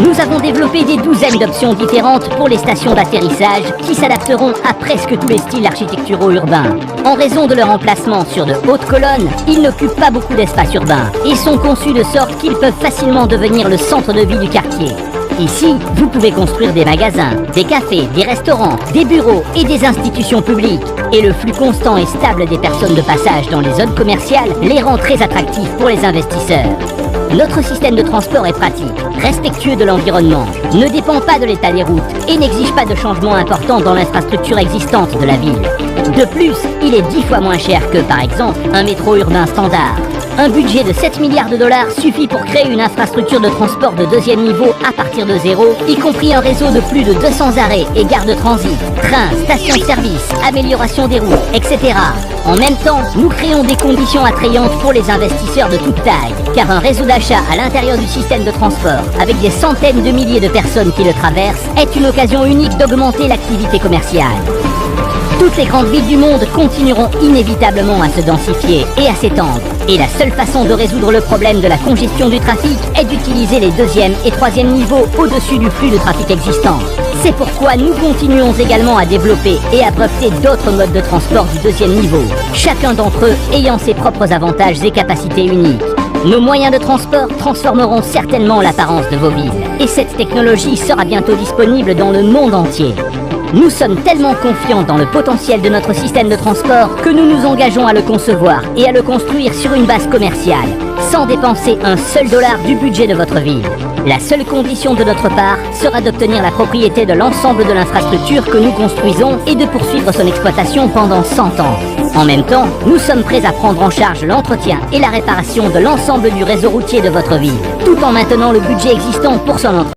Nous avons développé des douzaines d'options différentes pour les stations d'atterrissage qui s'adapteront à presque tous les styles architecturaux urbains. En raison de leur emplacement sur de hautes colonnes, ils n'occupent pas beaucoup d'espace urbain et sont conçus de sorte qu'ils peuvent facilement devenir le centre de vie du quartier. Ici, vous pouvez construire des magasins, des cafés, des restaurants, des bureaux et des institutions publiques. Et le flux constant et stable des personnes de passage dans les zones commerciales les rend très attractifs pour les investisseurs. Notre système de transport est pratique, respectueux de l'environnement, ne dépend pas de l'état des routes et n'exige pas de changements importants dans l'infrastructure existante de la ville. De plus, il est 10 fois moins cher que, par exemple, un métro urbain standard. Un budget de 7 milliards de dollars suffit pour créer une infrastructure de transport de deuxième niveau à partir de zéro, y compris un réseau de plus de 200 arrêts et gares de transit, trains, stations-service, amélioration des routes, etc. En même temps, nous créons des conditions attrayantes pour les investisseurs de toute taille, car un réseau d'achat à l'intérieur du système de transport, avec des centaines de milliers de personnes qui le traversent, est une occasion unique d'augmenter l'activité commerciale. Toutes les grandes villes du monde continueront inévitablement à se densifier et à s'étendre. Et la seule façon de résoudre le problème de la congestion du trafic est d'utiliser les deuxième et troisième niveaux au-dessus du flux de trafic existant. C'est pourquoi nous continuons également à développer et à breveter d'autres modes de transport du deuxième niveau, chacun d'entre eux ayant ses propres avantages et capacités uniques. Nos moyens de transport transformeront certainement l'apparence de vos villes. Et cette technologie sera bientôt disponible dans le monde entier. Nous sommes tellement confiants dans le potentiel de notre système de transport que nous nous engageons à le concevoir et à le construire sur une base commerciale, sans dépenser un seul dollar du budget de votre ville. La seule condition de notre part sera d'obtenir la propriété de l'ensemble de l'infrastructure que nous construisons et de poursuivre son exploitation pendant 100 ans. En même temps, nous sommes prêts à prendre en charge l'entretien et la réparation de l'ensemble du réseau routier de votre ville, tout en maintenant le budget existant pour son entretien.